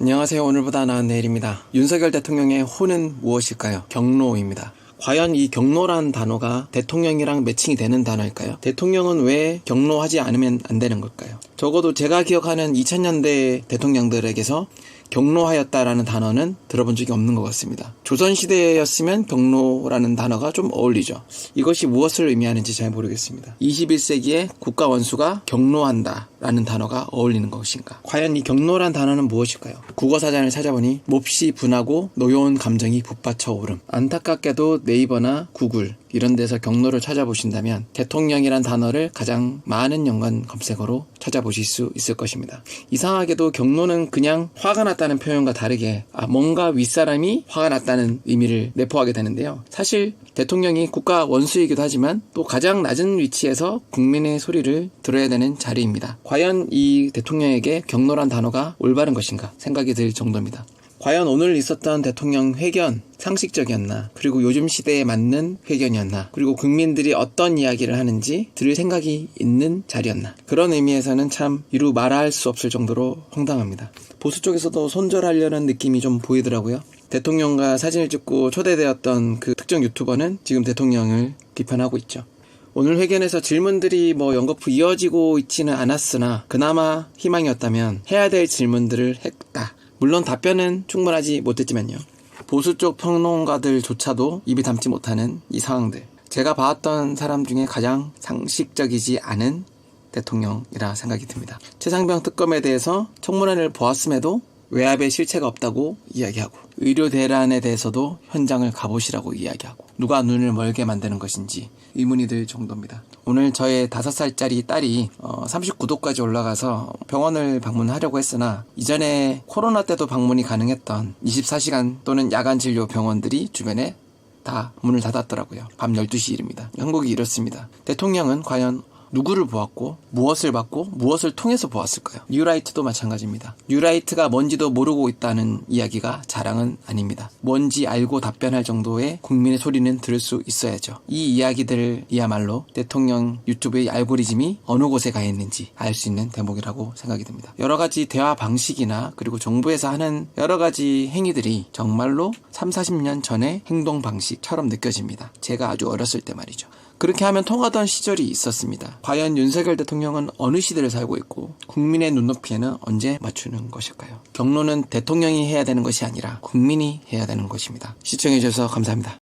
안녕하세요. 오늘보다 나은 내일입니다. 윤석열 대통령의 호는 무엇일까요? 경로입니다. 과연 이 경로란 단어가 대통령이랑 매칭이 되는 단어일까요? 대통령은 왜 경로하지 않으면 안 되는 걸까요? 적어도 제가 기억하는 2000년대 대통령들에게서 경로하였다라는 단어는 들어본 적이 없는 것 같습니다. 조선시대였으면 경로라는 단어가 좀 어울리죠. 이것이 무엇을 의미하는지 잘 모르겠습니다. 21세기에 국가 원수가 경로한다 라는 단어가 어울리는 것인가? 과연 이 경로란 단어는 무엇일까요? 국어사전을 찾아보니 몹시 분하고 노여운 감정이 북받쳐 오름. 안타깝게도 네이버나 구글 이런 데서 경로를 찾아보신다면 대통령이란 단어를 가장 많은 연관 검색어로 찾아보실 수 있을 것입니다. 이상하게도 경로는 그냥 화가 났다는 표현과 다르게 뭔가 윗사람이 화가 났다는 의미를 내포하게 되는데요. 사실 대통령이 국가 원수이기도 하지만 또 가장 낮은 위치에서 국민의 소리를 들어야 되는 자리입니다. 과연 이 대통령에게 경로란 단어가 올바른 것인가 생각이 들 정도입니다. 과연 오늘 있었던 대통령 회견 상식적이었나, 그리고 요즘 시대에 맞는 회견이었나, 그리고 국민들이 어떤 이야기를 하는지 들을 생각이 있는 자리였나, 그런 의미에서는 참 이루 말할 수 없을 정도로 황당합니다. 보수 쪽에서도 손절하려는 느낌이 좀 보이더라고요. 대통령과 사진을 찍고 초대되었던 그 특정 유튜버는 지금 대통령을 비판하고 있죠. 오늘 회견에서 질문들이 연거푸 이어지고 있지는 않았으나 그나마 희망이었다면 해야 될 질문들을 했다. 물론 답변은 충분하지 못했지만요. 보수 쪽 평론가들조차도 입이 담지 못하는 이 상황들. 제가 봐왔던 사람 중에 가장 상식적이지 않은 대통령이라 생각이 듭니다. 최상병 특검에 대해서 청문회를 보았음에도 외압의 실체가 없다고 이야기하고, 의료 대란에 대해서도 현장을 가보시라고 이야기하고, 누가 눈을 멀게 만드는 것인지 의문이 들 정도입니다. 오늘 저의 5살짜리 딸이 39도까지 올라가서 병원을 방문하려고 했으나 이전에 코로나 때도 방문이 가능했던 24시간 또는 야간 진료 병원들이 주변에 다 문을 닫았더라고요. 밤 12시 일입니다. 한국이 이렇습니다. 대통령은 과연 누구를 보았고 무엇을 봤고 무엇을 통해서 보았을까요? 뉴라이트도 마찬가지입니다. 뉴라이트가 뭔지도 모르고 있다는 이야기가 자랑은 아닙니다. 뭔지 알고 답변할 정도의 국민의 소리는 들을 수 있어야죠. 이 이야기들이야말로 대통령 유튜브의 알고리즘이 어느 곳에 가 있는지 알 수 있는 대목이라고 생각이 듭니다. 여러 가지 대화 방식이나 그리고 정부에서 하는 여러 가지 행위들이 정말로 30-40년 전의 행동 방식처럼 느껴집니다. 제가 아주 어렸을 때 말이죠. 그렇게 하면 통하던 시절이 있었습니다. 과연 윤석열 대통령은 어느 시대를 살고 있고 국민의 눈높이에는 언제 맞추는 것일까요? 경로는 대통령이 해야 되는 것이 아니라 국민이 해야 되는 것입니다. 시청해주셔서 감사합니다.